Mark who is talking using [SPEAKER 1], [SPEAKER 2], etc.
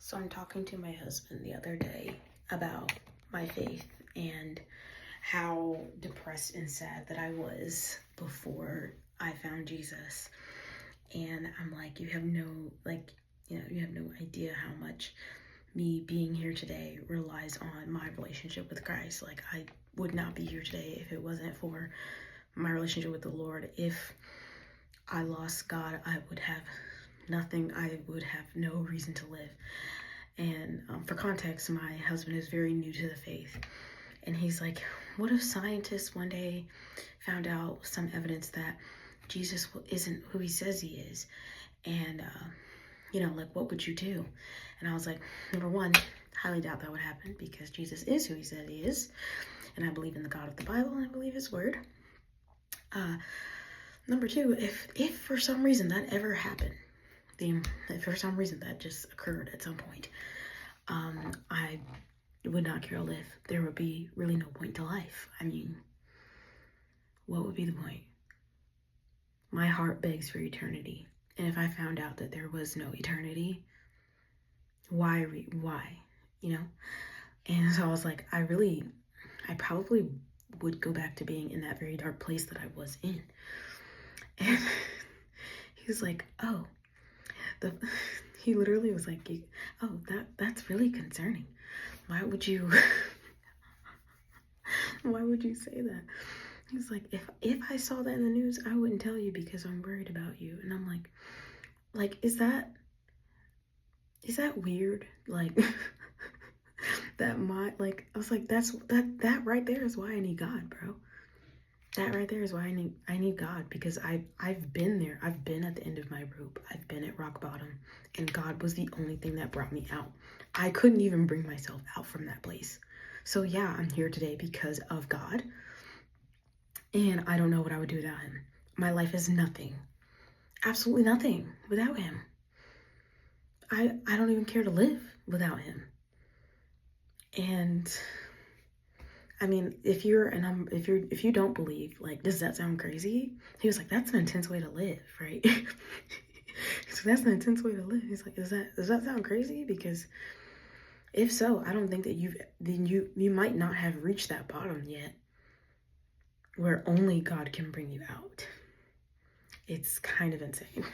[SPEAKER 1] So I'm talking to my husband the other day about my faith and how depressed and sad that I was before I found Jesus. And I'm like, you have no, you have no idea how much me being here today relies on my relationship with Christ. Like, I would not be here today if it wasn't for my relationship with the Lord. If I lost God, I would have nothing. I would have no reason to live. And for context, my husband is very new to the faith. And he's like, what if scientists one day found out some evidence that Jesus isn't who he says he is? And, what would you do? And I was like, number one, highly doubt that would happen because Jesus is who he said he is. And I believe in the God of the Bible and I believe his word. Number two, if for some reason that ever happened, if for some reason that just occurred at some point, I would not care to live. There would be really no point to life. I mean, what would be the point? My heart begs for eternity. And if I found out that there was no eternity, why, you know? And so I was like, I probably would go back to being in that very dark place that I was in. And he was like, oh, he literally was like, oh, that's really concerning. Why would you say that? He's like, if I saw that in the news, I wouldn't tell you because I'm worried about you. And I'm like, is that weird? Like, I was like, that right there is why I need God, bro. That right there is why I need God, because I've been there. I've been at the end of my rope. I've been at rock bottom, and God was the only thing that brought me out. I couldn't even bring myself out from that place. So yeah, I'm here today because of God, and I don't know what I would do without him. My life is nothing, absolutely nothing without him. I don't even care to live without him. And I mean, if you don't believe, like, does that sound crazy? He was like, that's an intense way to live, right? So that's an intense way to live. He's like, does that sound crazy? Because if so, I don't think that you might not have reached that bottom yet where only God can bring you out. It's kind of insane.